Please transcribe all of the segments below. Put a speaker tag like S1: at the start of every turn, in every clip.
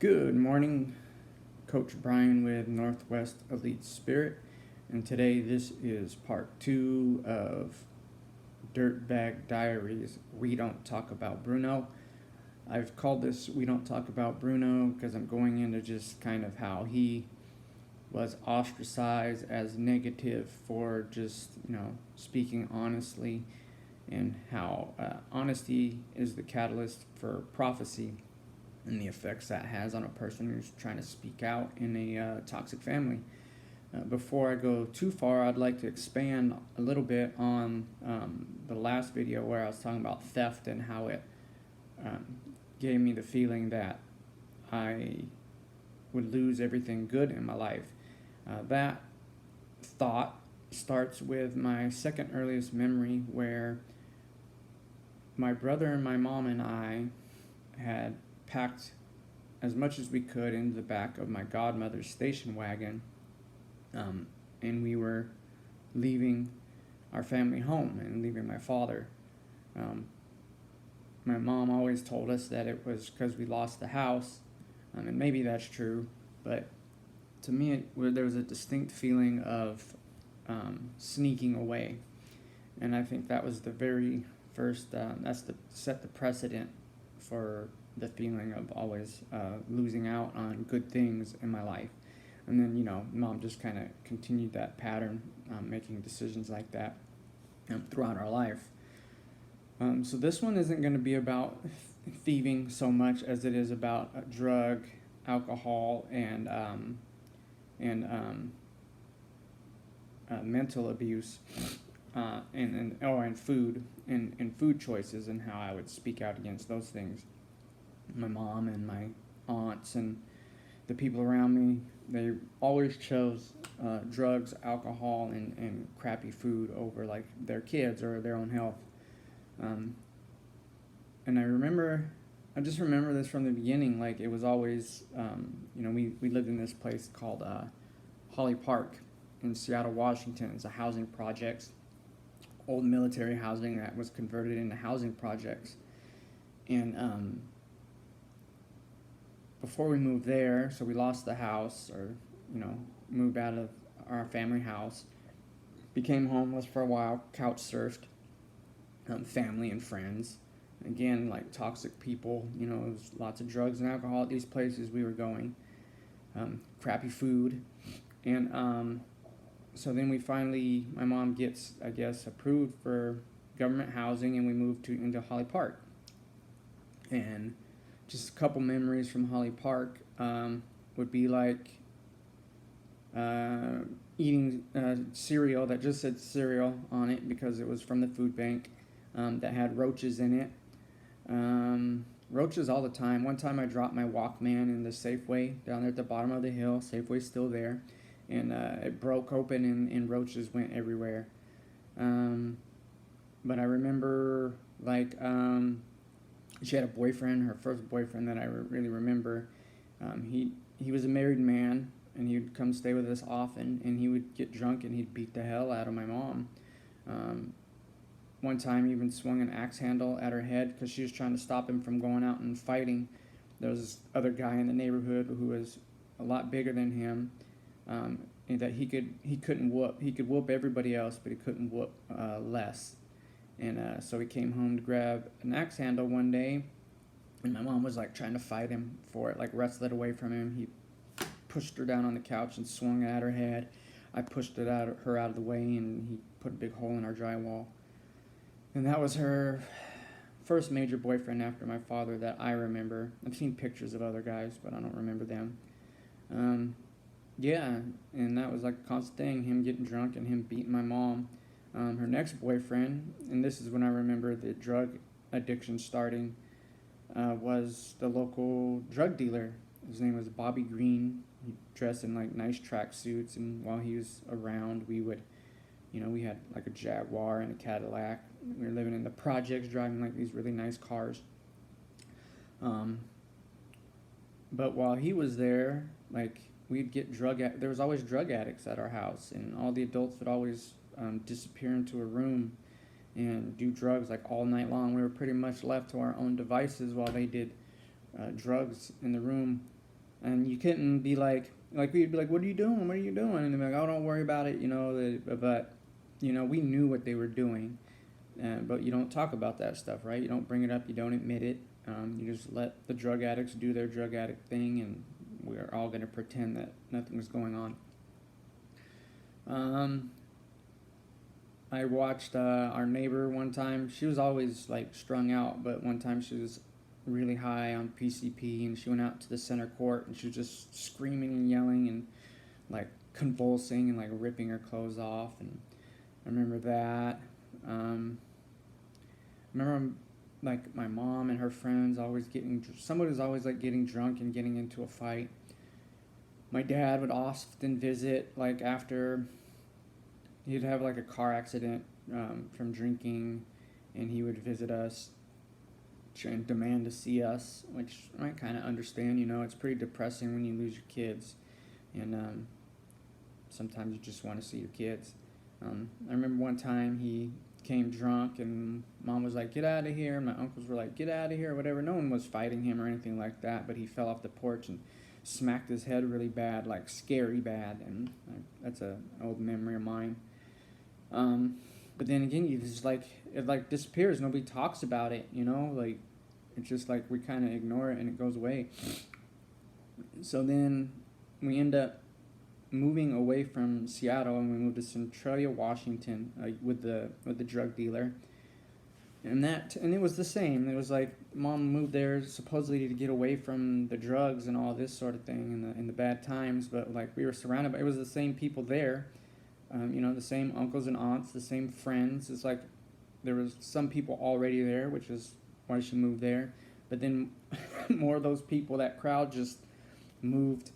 S1: Good morning, Coach Brian with Northwest Elite Spirit, and today this is part 2 of Dirtbag Diaries. We don't talk about Bruno. I've called this We Don't Talk About Bruno because I'm going into just kind of how he was ostracized as negative for just, speaking honestly, and how honesty is the catalyst for prophecy and the effects that has on a person who's trying to speak out in a toxic family. Before I go too far, I'd like to expand a little bit on the last video where I was talking about theft and how it gave me the feeling that I would lose everything good in my life. That thought starts with my second earliest memory, where my brother and my mom and I had packed as much as we could into the back of my godmother's station wagon, and we were leaving our family home and leaving my father. My mom always told us that it was because we lost the house, and maybe that's true, but to me there was a distinct feeling of sneaking away, and I think that was the very first, set the precedent for the feeling of always losing out on good things in my life. And then, Mom just kind of continued that pattern, making decisions like that throughout our life. So this one isn't going to be about thieving so much as it is about drug, alcohol, and mental abuse, and food and food choices, and how I would speak out against those things. My mom and my aunts and the people around me, they always chose drugs, alcohol, and crappy food over like their kids or their own health. And I just remember this from the beginning. Like, it was always, we lived in this place called Holly Park in Seattle, Washington. It's a housing projects, old military housing that was converted into housing projects. And before we moved there, so we lost the house, or moved out of our family house, became homeless for a while, couch surfed, family and friends. Again, like toxic people, it was lots of drugs and alcohol at these places we were going, crappy food, and so then my mom gets, I guess, approved for government housing, and we moved into Holly Park. And just a couple memories from Holly Park would be like eating cereal that just said cereal on it because it was from the food bank, that had roaches in it. Roaches all the time. One time I dropped my Walkman in the Safeway down there at the bottom of the hill. Safeway's still there. And it broke open, and roaches went everywhere. But I remember, like, she had a boyfriend, her first boyfriend that I really remember. He was a married man, and he would come stay with us often, and he would get drunk and he'd beat the hell out of my mom. One time he even swung an axe handle at her head because she was trying to stop him from going out and fighting. There was this other guy in the neighborhood who was a lot bigger than him, and that he couldn't whoop. He could whoop everybody else, but he couldn't whoop less. And so he came home to grab an axe handle one day, and my mom was like trying to fight him for it, like wrestle it away from him. He pushed her down on the couch and swung it at her head. I pushed her out of the way, and he put a big hole in our drywall. And that was her first major boyfriend after my father that I remember. I've seen pictures of other guys, but I don't remember them. Yeah, and that was like a constant thing, him getting drunk and him beating my mom. Her next boyfriend, and this is when I remember the drug addiction starting, was the local drug dealer. His name was Bobby Green. He dressed in like nice tracksuits, and while he was around, we would, we had like a Jaguar and a Cadillac. We were living in the projects, driving like these really nice cars. But while he was there, like, we'd get there was always drug addicts at our house, and all the adults would always disappear into a room and do drugs like all night long. We were pretty much left to our own devices while they did drugs in the room. And you couldn't be like we'd be like, what are you doing? What are you doing? And they'd be like, oh, don't worry about it, but, we knew what they were doing. But you don't talk about that stuff, right? You don't bring it up. You don't admit it. You just let the drug addicts do their drug addict thing, and we're all going to pretend that nothing's going on. I watched our neighbor one time. She was always like strung out, but one time she was really high on PCP, and she went out to the center court, and she was just screaming and yelling and like convulsing and like ripping her clothes off. And I remember that. I remember like my mom and her friends always somebody was always like getting drunk and getting into a fight. My dad would often visit like after he'd have like a car accident from drinking, and he would visit us and demand to see us, which I kind of understand. It's pretty depressing when you lose your kids, and sometimes you just want to see your kids. I remember one time he came drunk, and Mom was like, get out of here, and my uncles were like, get out of here, or whatever. No one was fighting him or anything like that, but he fell off the porch and smacked his head really bad, like scary bad, and that's an old memory of mine. But then again, you just it like disappears. Nobody talks about it, like it's just like we kind of ignore it and it goes away. So then we end up moving away from Seattle, and we moved to Centralia, Washington, with the drug dealer. And it was the same. It was like Mom moved there supposedly to get away from the drugs and all this sort of thing and the bad times, but like we were surrounded by it was the same people there. The same uncles and aunts, the same friends. It's like there was some people already there, which is why she moved there. But then more of those people, that crowd just moved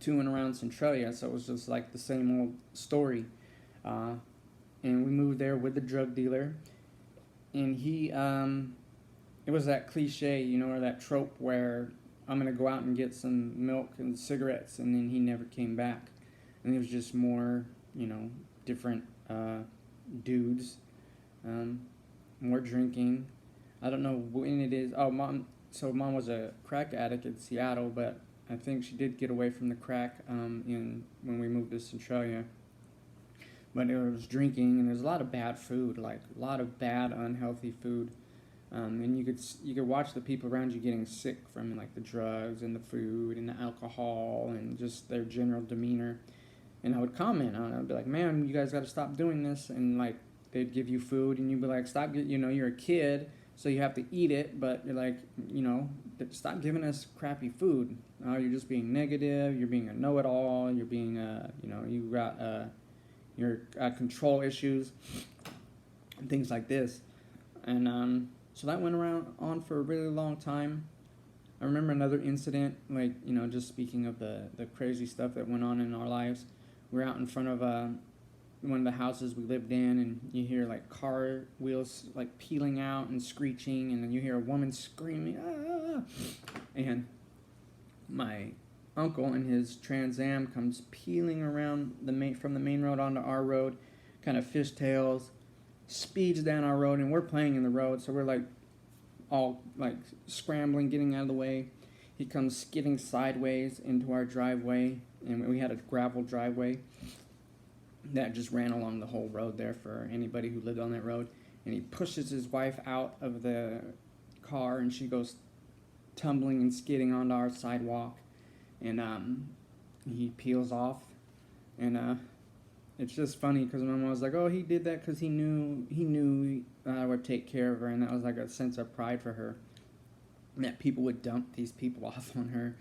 S1: to and around Centralia, so it was just like the same old story. And we moved there with the drug dealer, and he, it was that cliche, or that trope where I'm going to go out and get some milk and cigarettes, and then he never came back. And it was just more, different dudes, more drinking. I don't know when it is. Oh, Mom was a crack addict in Seattle, but I think she did get away from the crack when we moved to Centralia. But it was drinking, and there's a lot of bad food, like a lot of bad, unhealthy food. And you could watch the people around you getting sick from like the drugs and the food and the alcohol and just their general demeanor. And I would comment on it. I'd be like, man, you guys got to stop doing this. And like they'd give you food, and you'd be like, stop, you're a kid, so you have to eat it, but you're like, stop giving us crappy food. You're just being negative. You're being a know-it-all. You're being, you got your control issues and things like this. And so that went on for a really long time. I remember another incident, like, just speaking of the crazy stuff that went on in our lives. We were out in front of one of the houses we lived in, and you hear like car wheels like peeling out and screeching, and then you hear a woman screaming, ah! And my uncle in his Trans Am comes peeling around from the main road onto our road, kind of fishtails, speeds down our road, and we're playing in the road, so we're like all like scrambling, getting out of the way. He comes skidding sideways into our driveway, and we had a gravel driveway that just ran along the whole road there for anybody who lived on that road. And he pushes his wife out of the car, and she goes tumbling and skidding onto our sidewalk. And he peels off, and it's just funny because my mom was like, "Oh, he did that because he knew I would take care of her," and that was like a sense of pride for her, that people would dump these people off on her,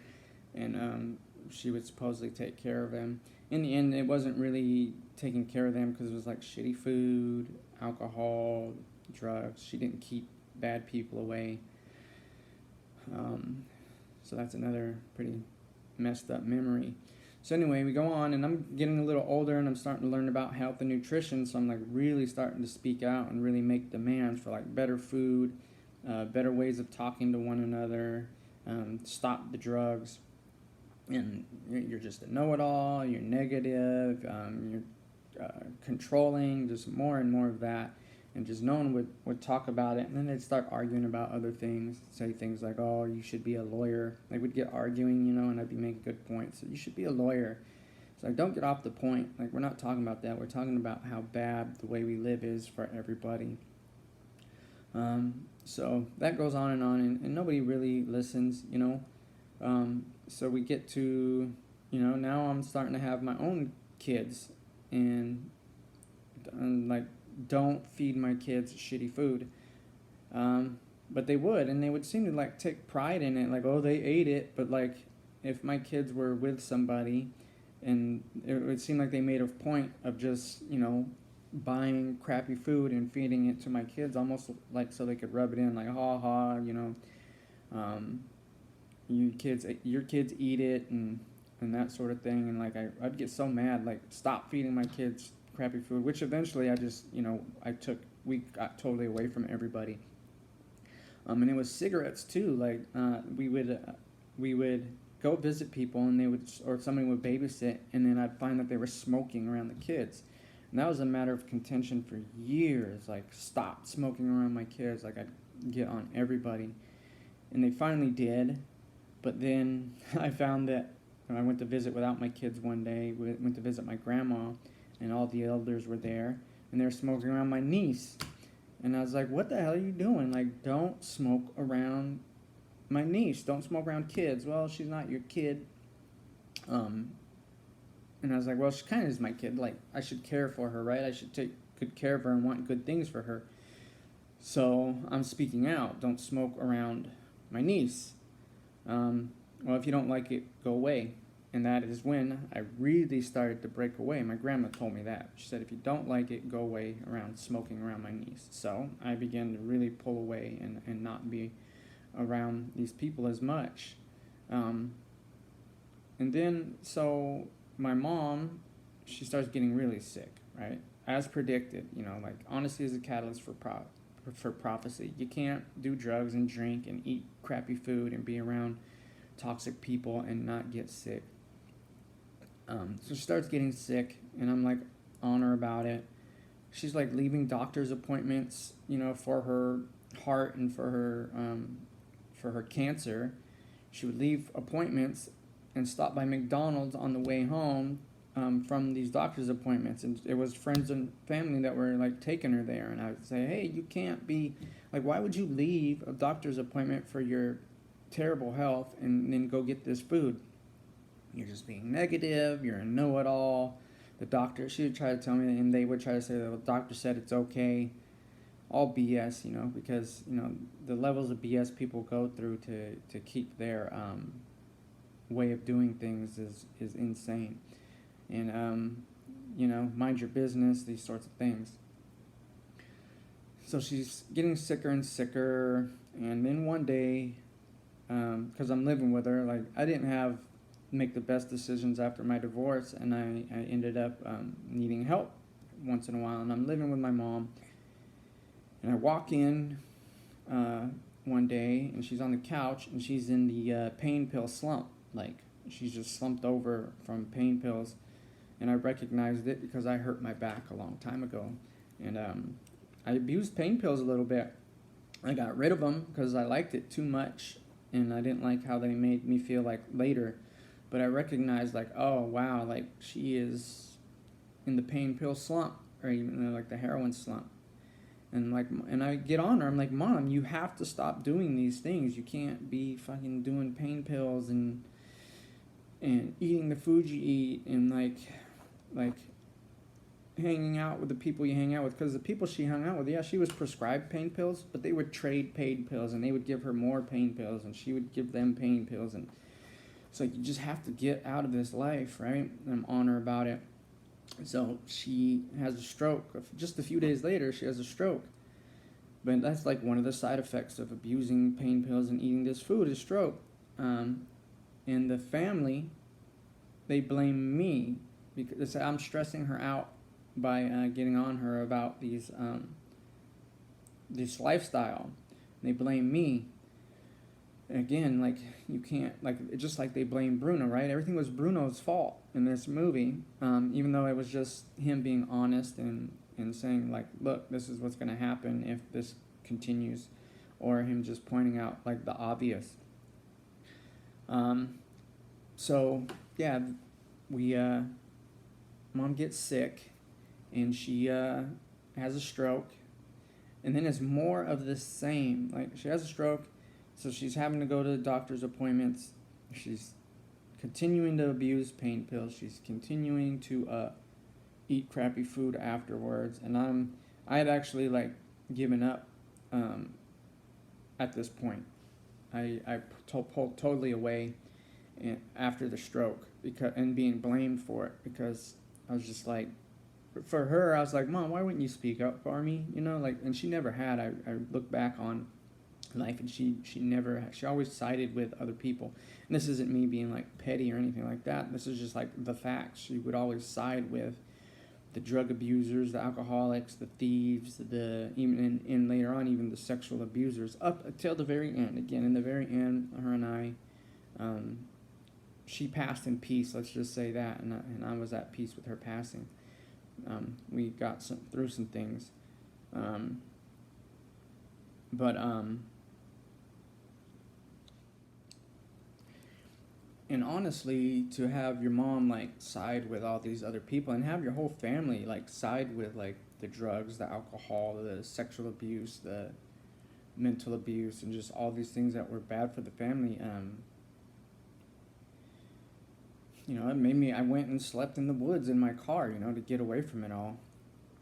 S1: and she would supposedly take care of them. In the end, it wasn't really taking care of them because it was like shitty food, alcohol, drugs. She didn't keep bad people away. So that's another pretty messed up memory. So anyway, we go on, and I'm getting a little older, and I'm starting to learn about health and nutrition, so I'm like really starting to speak out and really make demands for like better food, better ways of talking to one another, stop the drugs. And you're just a know-it-all, you're negative, you're controlling, just more and more of that. And just no one would talk about it, and then they'd start arguing about other things, say things like, oh, you should be a lawyer. They would get arguing, and I'd be making good points. So you should be a lawyer. It's like, don't get off the point. Like, we're not talking about that. We're talking about how bad the way we live is for everybody. So that goes on, and nobody really listens, So we get to, now I'm starting to have my own kids, and like, don't feed my kids shitty food. But they would, and they would seem to like take pride in it, like, oh, they ate it. But like, if my kids were with somebody, and it would seem like they made a point of just, buying crappy food and feeding it to my kids, almost like so they could rub it in, like, ha ha, your kids eat it, and that sort of thing. And like, I'd get so mad, like, stop feeding my kids crappy food, which eventually I just, we got totally away from everybody. And it was cigarettes too. Like, we would go visit people, and or somebody would babysit, and then I'd find that they were smoking around the kids. And that was a matter of contention for years. Like, stop smoking around my kids. Like, I'd get on everybody. And they finally did. But then I found that when I went to visit without my kids one day, went to visit my grandma, and all the elders were there, and they were smoking around my niece. And I was like, what the hell are you doing? Like, don't smoke around my niece. Don't smoke around kids. Well, she's not your kid. And I was like, well, she kind of is my kid. Like, I should care for her, right? I should take good care of her and want good things for her. So I'm speaking out. Don't smoke around my niece. Well, if you don't like it, go away. And that is when I really started to break away. My grandma told me that. She said, if you don't like it, go away around smoking around my niece. So I began to really pull away and not be around these people as much. And then, so my mom, she starts getting really sick, right? As predicted, like, honesty is a catalyst for prophecy. You can't do drugs and drink and eat crappy food and be around toxic people and not get sick. So she starts getting sick, and I'm like on her about it. She's like leaving doctor's appointments, for her heart and for her cancer. She would leave appointments and stop by McDonald's on the way home from these doctor's appointments, and it was friends and family that were like taking her there. And I would say, hey, you can't be like, why would you leave a doctor's appointment for your terrible health and then go get this food? You're just being negative. You're a know-it-all. The doctor, she would try to tell me, and they would try to say that the doctor said it's okay. All BS, because, the levels of BS people go through to keep their way of doing things is insane. And, mind your business, these sorts of things. So she's getting sicker and sicker. And then one day, because I'm living with her, like, I didn't make the best decisions after my divorce, and I ended up needing help once in a while. And I'm living with my mom, and I walk in one day, and she's on the couch, and she's in the pain pill slump. Like, she's just slumped over from pain pills, and I recognized it because I hurt my back a long time ago, and I abused pain pills a little bit. I got rid of them because I liked it too much, and I didn't like how they made me feel like later. But I recognized, like, oh, wow, like, she is in the pain pill slump, or even like the heroin slump. And I get on her. I'm like, Mom, you have to stop doing these things. You can't be fucking doing pain pills and eating the food you eat, and like hanging out with the people you hang out with. Because the people she hung out with, yeah, she was prescribed pain pills, but they would trade pain pills, and they would give her more pain pills, and she would give them pain pills, and it's like, you just have to get out of this life, right? And I'm on her about it. So she has a stroke. Just a few days later, she has a stroke. But that's like one of the side effects of abusing pain pills and eating this food is stroke. And the family, they blame me because I'm stressing her out by getting on her about this lifestyle. They blame me. Again, like, you can't, like, just like they blame Bruno, right? Everything was Bruno's fault in this movie, even though it was just him being honest and and saying like, look, this is what's going to happen if this continues, or him just pointing out like the obvious. So yeah, we mom gets sick, and she has a stroke, and then it's more of the same. Like, she has a stroke, so she's having to go to the doctor's appointments. She's continuing to abuse pain pills. She's continuing to eat crappy food afterwards, and I had actually like given up at this point. I pulled totally away after the stroke, and being blamed for it, because I was just like, for her, I was like, Mom, why wouldn't you speak up for me? Like, and she never had. I look back on life, and she always sided with other people. And this isn't me being like petty or anything like that. This is just like the facts. She would always side with the drug abusers, the alcoholics, the thieves, and later on even the sexual abusers, up until the very end. Again, in the very end, her and I, she passed in peace. Let's just say that, and I was at peace with her passing. We got through some things, but and honestly, to have your mom like side with all these other people, and have your whole family like side with like the drugs, the alcohol, the sexual abuse, the mental abuse, and just all these things that were bad for the family, it made me, I went and slept in the woods in my car, to get away from it all.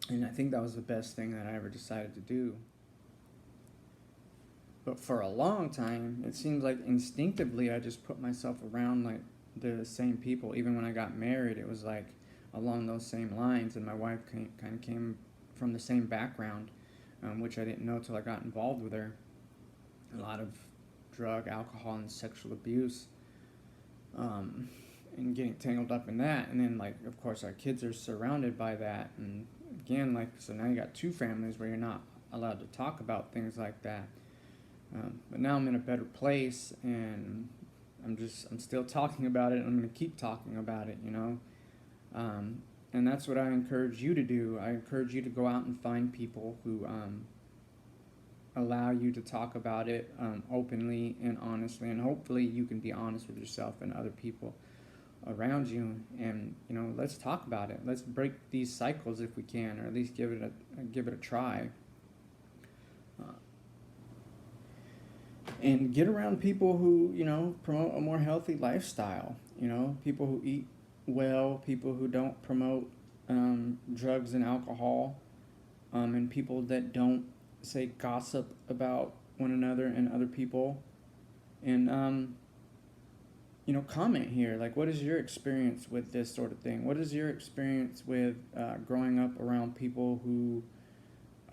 S1: And I think that was the best thing that I ever decided to do. But for a long time, it seems like instinctively I just put myself around like the same people. Even when I got married, it was like along those same lines. And my wife kind of came from the same background, which I didn't know till I got involved with her. A lot of drug, alcohol, and sexual abuse. And getting tangled up in that, and then like, of course, our kids are surrounded by that, and again, like, so now you got two families where you're not allowed to talk about things like that. But now I'm in a better place, and I'm still talking about it, and I'm going to keep talking about it, and that's what I encourage you to do. I encourage you to go out and find people who allow you to talk about it openly and honestly, and hopefully you can be honest with yourself and other people around you, and let's talk about it. Let's break these cycles if we can, or at least give it a try, and get around people who promote a more healthy lifestyle. People who eat well, people who don't promote drugs and alcohol, and people that don't say gossip about one another and other people, and comment here. Like, what is your experience with this sort of thing? What is your experience with growing up around people who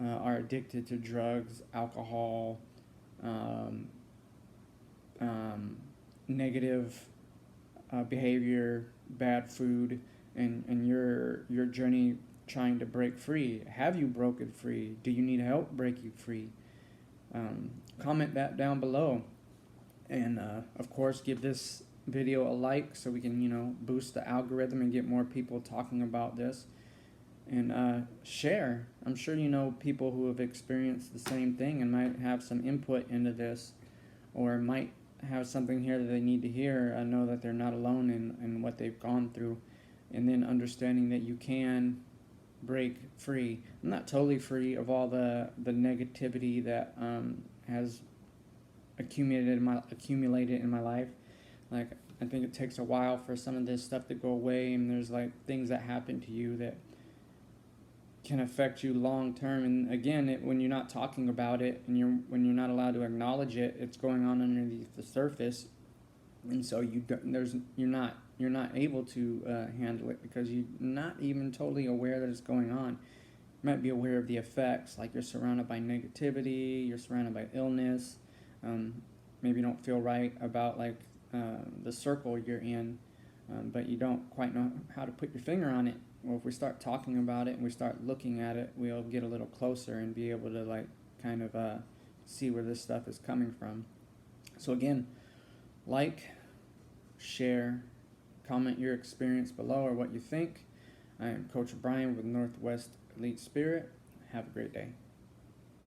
S1: are addicted to drugs, alcohol, negative behavior, bad food, and your journey trying to break free? Have you broken free? Do you need help breaking free? Comment that down below, and of course, give this video a like so we can boost the algorithm and get more people talking about this, and share. I'm sure people who have experienced the same thing and might have some input into this, or might have something here that they need to hear. I know that they're not alone in what they've gone through, and then understanding that you can break free. I'm not totally free of all the negativity that has accumulated in my life. Like, I think it takes a while for some of this stuff to go away, and there's like things that happen to you that can affect you long term. And again, when you're not talking about it, and when you're not allowed to acknowledge it, it's going on underneath the surface, and so you're not able to handle it, because you're not even totally aware that it's going on. You might be aware of the effects, like you're surrounded by negativity, you're surrounded by illness, maybe you don't feel right about like the circle you're in, but you don't quite know how to put your finger on it. Well, if we start talking about it and we start looking at it, we'll get a little closer and be able to like kind of see where this stuff is coming from. So again, like, share, comment your experience below or what you think. I am Coach Brian with Northwest Elite Spirit. Have a great day.